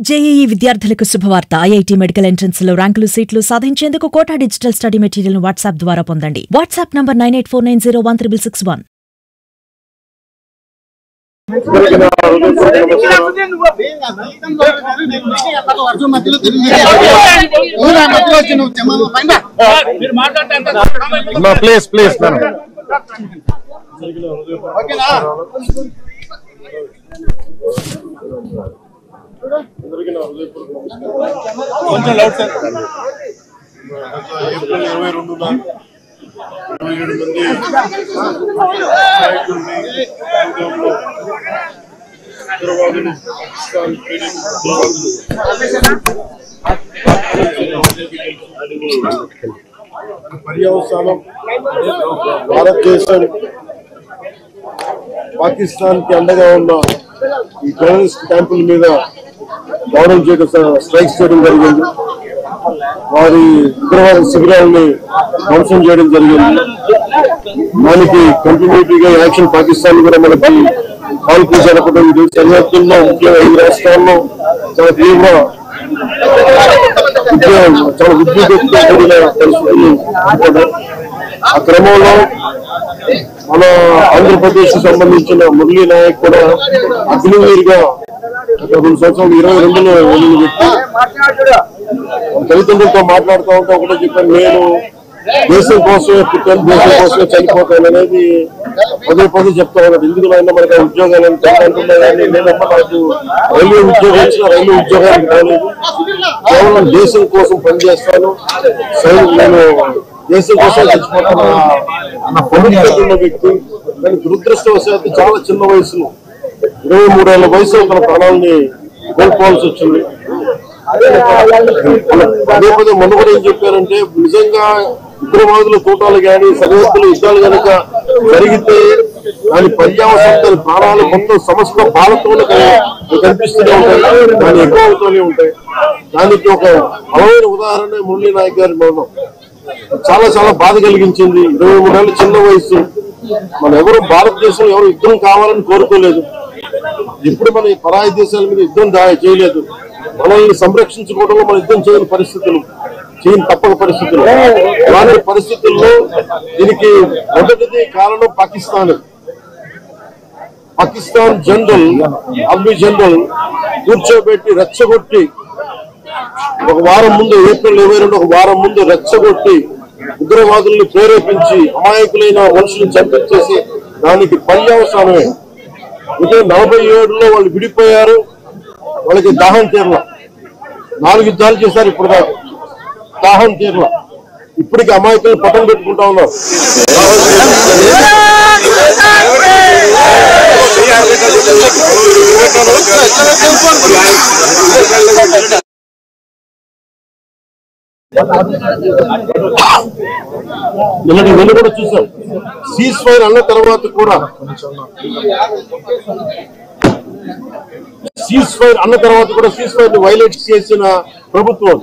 JEE విద్యార్థులకు శుభవార్త. IIT medical entrance లో ర్యాంకులు సీట్లు సాధించేందుకు కోటా డిజిటల్ స్టడీ మెటీరియల్ ను వాట్సాప్ ద్వారా పొందండి. WhatsApp number 9849016661. కొంచెం లౌడ్ సార్. ఏప్రిల్ 22న 27 మంది నాయకుల్ని ఉగ్రవాదులు పర్యవసానం భారతదేశం పాకిస్తాన్ కి అండగా ఉన్న ఈ టెర్రరిస్ట్ క్యాంపుల మీద దాడులు చేయడం, స్ట్రైక్స్ చేయడం జరిగింది. వారి ఉగ్రవాద శిబిరాలని ధ్వంసం చేయడం జరిగింది. దానికి కంటిన్యూటీగా యాక్షన్ పాకిస్తాన్ కూడా మనకి కాల్పులు జరపడం, సరిహద్దుల్లో ముఖ్యంగా 5 రాష్ట్రాల్లో చాలా తీవ్ర చాలా ఉద్యోగంతో కూడిన పరిస్థితులు. ఆ క్రమంలో మన ఆంధ్రప్రదేశ్ కు సంబంధించిన మురళీ నాయక్ కూడా అగ్నివీరుగా 2 సంవత్సరాలు 22లో పెట్టి తల్లిదండ్రులతో మాట్లాడుతూ ఉంటే ఒకటే చెప్పాను, నేను దేశం కోసమే పుట్టాను, దేశం కోసమే చనిపోతాను అనేది పదే చెప్తా ఉన్నాడు. ఎందుకునైనా మనకి ఉద్యోగాలు అంటున్నా కానీ నేనమ్మా నాకు రైల్వే ఉద్యోగం వచ్చిన రైల్వే ఉద్యోగానికి రాలేదు, కేవలం దేశం కోసం పనిచేస్తాను, నేను దేశం కోసం చచ్చిపోతాను అన్న పవిత్రత వ్యక్తి. కానీ దురదృష్టవశాత్తు చాలా చిన్న వయసులో 23 ఏళ్ల వయసులో తన ప్రాణాలని కోల్పోవాల్సి వచ్చింది. పదే మొన్న కూడా ఏం చెప్పారంటే, నిజంగా ఉగ్రవాదుల తోటాలు కానీ సరిహద్దుల యుద్ధాలు కనుక జరిగితే దాని పర్యావసనం, దాని ప్రాణాలు మొత్తం సమస్త భారత్లోనే కనిపిస్తూనే ఉంటాయి, దాని ఎక్కువ అవుతూనే ఉంటాయి. దానికి ఒక బలమైన ఉదాహరణ మురళీ నాయక్ గారి మరణం. చాలా బాధ కలిగించింది. 23 ఏళ్ళ చిన్న వయసు. మనం ఎవరు భారతదేశంలో ఎవరు యుద్ధం కావాలని కోరుకోలేదు, ఎప్పుడు మన పరాయి దేశాల మీద యుద్ధం చేయలేదు. మనల్ని సంరక్షించుకోవడంలో మన యుద్ధం చేయని పరిస్థితులు, తప్పని పరిస్థితులు. అలాంటి పరిస్థితుల్లో దీనికి మొదటిది కారణం పాకిస్తాన్ జనరల్, ఆర్మీ జనరల్ కూర్చోబెట్టి రెచ్చగొట్టి ఒక వారం ముందు, ఏప్రిల్ 22 ఒక వారం ముందు రెచ్చగొట్టి ఉగ్రవాదుల్ని ప్రేరేపించి అమాయకులైన మనుషులను చంపించేసి దానికి పర్యవసానమే. ఉదయం 47లో వాళ్ళు విడిపోయారు, వాళ్ళకి దాహం తీరల. 4 యుద్ధాలు చేశారు ఇప్పుడు దాహం తీరల. ఇప్పటికి అమాయకులు పట్టం పెట్టుకుంటా ఉన్నారు. నిన్న కూడా చూసాం. సీజ్ ఫైర్ అన్న తర్వాత కూడా సీజ్ ఫైర్ ని వైలేట్ చేసిన ప్రభుత్వం.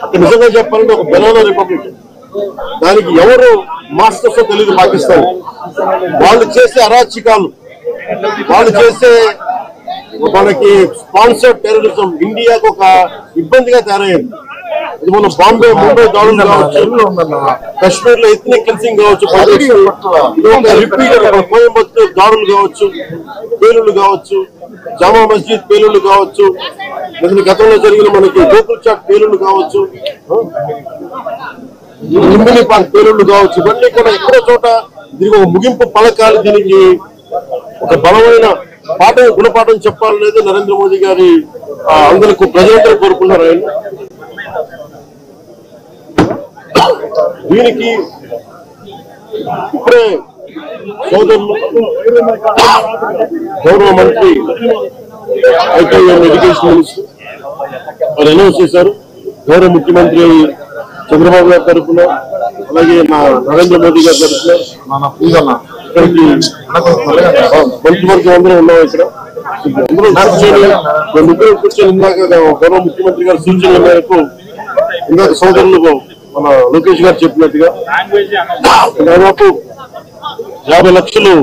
అక్కడ నిజంగా చెప్పాలంటే ఒక బెనానా రిపబ్లిక్. దానికి ఎవరు మాస్టర్స్ తెలియదు పాకిస్తాన్. వాళ్ళు చేసే అరాచకాలు, వాళ్ళు చేసే మనకి స్పాన్సర్డ్ టెర్రరిజం ఇండియాకు ఒక ఇబ్బందిగా తయారయ్యింది. ఇది మన బాంబే, ముంబై దాడులు కావచ్చు, కశ్మీర్ లో ఎథ్నిక్ క్లిన్సింగ్ కావచ్చు, కోయంబత్తూర్ దాడులు కావచ్చు, పేలుళ్లు కావచ్చు, జామా మస్జిద్ పేలుళ్లు కావచ్చు, గతంలో జరిగిన మనకి గోకుల్ చాట్ పేలుళ్లు కావచ్చు, లుంబిని పార్క్ పేలుళ్లు కావచ్చు. ఇవన్నీ కూడా ఎక్కడో చోట దీనికి ఒక ముగింపు పలకాలి, దీనికి ఒక బలమైన గుణపాఠం చెప్పాలనేది నరేంద్ర మోదీ గారి అందరికీ ప్రజలందరూ కోరుకున్నారు. ఆయన దీనికి ఇప్పుడే సోదరులు గౌరవ మంత్రి ఐటీ అండ్ ఎడ్యుకేషన్ మినిస్టర్ వారు అనౌన్స్ చేశారు. గౌరవ ముఖ్యమంత్రి చంద్రబాబు గారి తరఫున, అలాగే మా నరేంద్ర మోదీ గారి తరఫున ఇక్కడికి మంత్రివర్గం అందరూ ఉన్నాం. ఇక్కడ అందరూ కూర్చొని ఇందాక గౌరవ ముఖ్యమంత్రి గారి సూచనల మేరకు ఇందాక సోదరులు మన లోకేష్ గారు చెప్పినట్టుగా దాదాపు 50 లక్షలు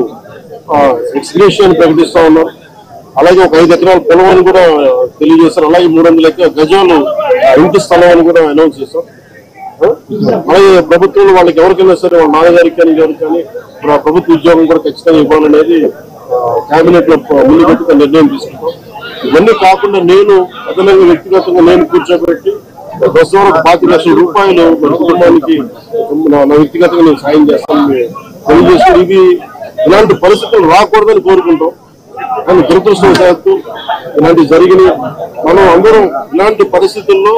ఎక్స్గ్రేషన్ ప్రకటిస్తా ఉన్నాం. అలాగే ఒక 5 ఎకరాల పొలం అని కూడా తెలియజేశారు. అలాగే 300 గజాలు ఇంటి స్థలం అని కూడా అనౌన్స్ చేశాం. అలాగే ప్రభుత్వంలో వాళ్ళకి ఎవరికైనా సరే వాళ్ళ నాన్నగారికి కానీ ఎవరికి కానీ ప్రభుత్వ ఉద్యోగం కూడా ఖచ్చితంగా ఇవ్వాలనేది కేబినెట్ లో ముందు పెట్టి నిర్ణయం తీసుకుంటాం. ఇవన్నీ కాకుండా నేను అదనంగా వ్యక్తిగతంగా నేను కూర్చోబెట్టి ప్రస్తుతం 25 లక్షల రూపాయలు మన కుటుంబానికి నా వ్యక్తిగతంగా నేను సాయం చేస్తానని తెలియజేస్తూ ఇది ఇలాంటి పరిస్థితులు రాకూడదని కోరుకుంటాం. కానీ దురదృష్టవశాత్తు ఇలాంటి జరిగినాయి. మనం అందరం ఇలాంటి పరిస్థితుల్లో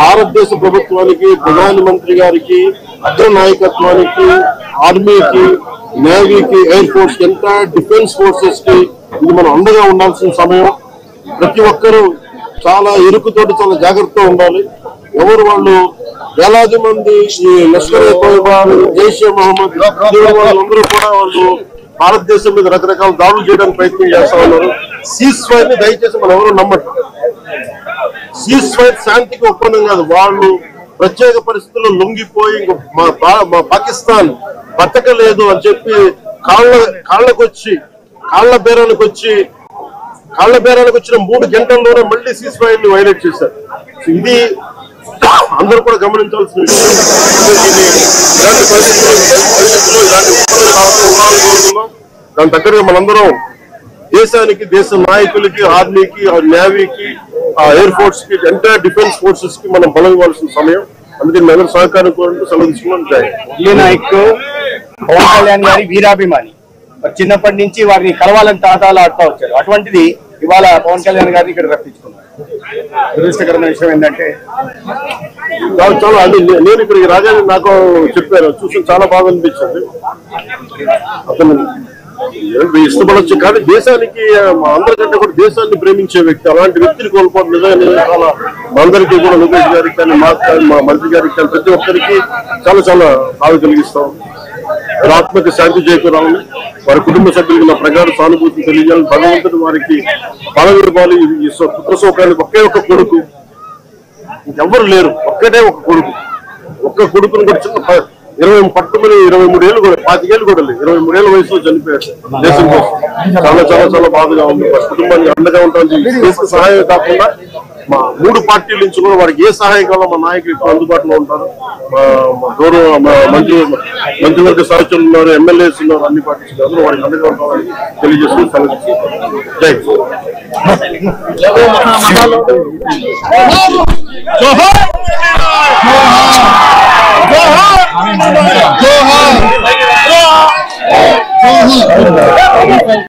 భారతదేశ ప్రభుత్వానికి, ప్రధానమంత్రి గారికి, అగ్ర నాయకత్వానికి, ఆర్మీకి, నేవీకి, air force, entire defence forces కి ఇది మనం అండగా ఉండాల్సిన సమయం. ప్రతి ఒక్కరూ చాలా ఇరుకుతోటి చాలా జాగ్రత్తగా ఉండాలి. ఎవరు వాళ్ళు వేలాది మంది ఈ లష్కర్-ఏ తోయిబా, జైషే మహమ్మద్ వాళ్ళందరూ కూడా వాళ్ళు భారతదేశం మీద రకరకాల దాడులు చేయడానికి ప్రయత్నం చేస్తా ఉన్నారు. సీజ్ ఫైర్ ని దయచేసి మనం ఎవరు నమ్మటం. సీజ్ ఫైర్ శాంతికి ఒప్పందం కాదు. వాళ్ళు ప్రత్యేక పరిస్థితుల్లో లొంగిపోయి మా పాకిస్తాన్ బతకలేదు అని చెప్పి కాళ్ల బేరానికి వచ్చిన 3 గంటల్లోనే మళ్ళీ సీజ్ ఫైర్ ని వైలేట్ చేశారు. ఇది అందరూ కూడా గమనించాల్సిన విషయం. ఇలాంటి పరిస్థితుల్లో ఇలాంటి దాని దగ్గరగా మనందరం దేశానికి, దేశ నాయకులకి, ఆర్మీకి, నేవీకి, ఎయిర్ ఫోర్స్ కి, ఎంటైర్ డిఫెన్స్ ఫోర్సెస్ కి మనం బలం ఇవ్వాల్సిన సమయం. అందుకే మేమందరూ సహకారం కోరుతూ సెలవు తీసుకున్నాం. నాయక్ పవన్ కళ్యాణ్ గారి వీరాభిమాని, చిన్నప్పటి నుంచి వారిని కలవాలని తాతాలు ఆడుతూ వచ్చారు. అటువంటిది ఇవాళ పవన్ కళ్యాణ్ గారిని ఇక్కడ రప్పించుకున్నారు. దురదృష్టకరమైన విషయం ఏంటంటే చాలా నేను ఇక్కడికి రాగానే నాకు చెప్పాను, చూసి చాలా బాగా అనిపించింది. అతను ఇష్టపడచ్చు కానీ దేశానికి అందరికంటే కూడా దేశాన్ని ప్రేమించే వ్యక్తి. అలాంటి వ్యక్తిని కోల్పోవడం నిజంగా చాలా అందరికీ కూడా లోకేష్ గారికి కానీ మా మంత్రి గారికి కానీ ప్రతి ఒక్కరికి చాలా చాలా బాధ కలిగిస్తాం. ఆత్మకి శాంతి చేకూరాలని, వారి కుటుంబ సభ్యులకు నా ప్రగాఢ సానుభూతిని తెలియజేయాలని, భగవంతుడు వారికి బలం ఇవ్వాలి. ఈ పుత్ర శోకానికి ఒకే ఒక కొడుకు, ఇంకెవ్వరు లేరు, ఒక్కటే ఒక కొడుకు. ఒక్క కొడుకుని కూడా చిన్న 23 ఏళ్ళు కూడా 25 ఏళ్ళు కూడా లేదు, 23 ఏళ్ళ వయసులో చనిపోయారు దేశం కోసం. చాలా చాలా చాలా బాధగా ఉంది. కుటుంబానికి అండగా ఉంటామని దేశ సహాయం కాకుండా మా 3 పార్టీల నుంచి కూడా వారికి ఏ సహాయం కావాలో మా నాయకులు ఇప్పుడు అందుబాటులో ఉంటారు. మా గౌరవ మంత్రివర్గ సహచరులు ఉన్నారు, ఎమ్మెల్యేస్ ఉన్నారు, అన్ని పార్టీస్ అందరూ వారికి అండగా ఉంటామని తెలియజేస్తూ జై.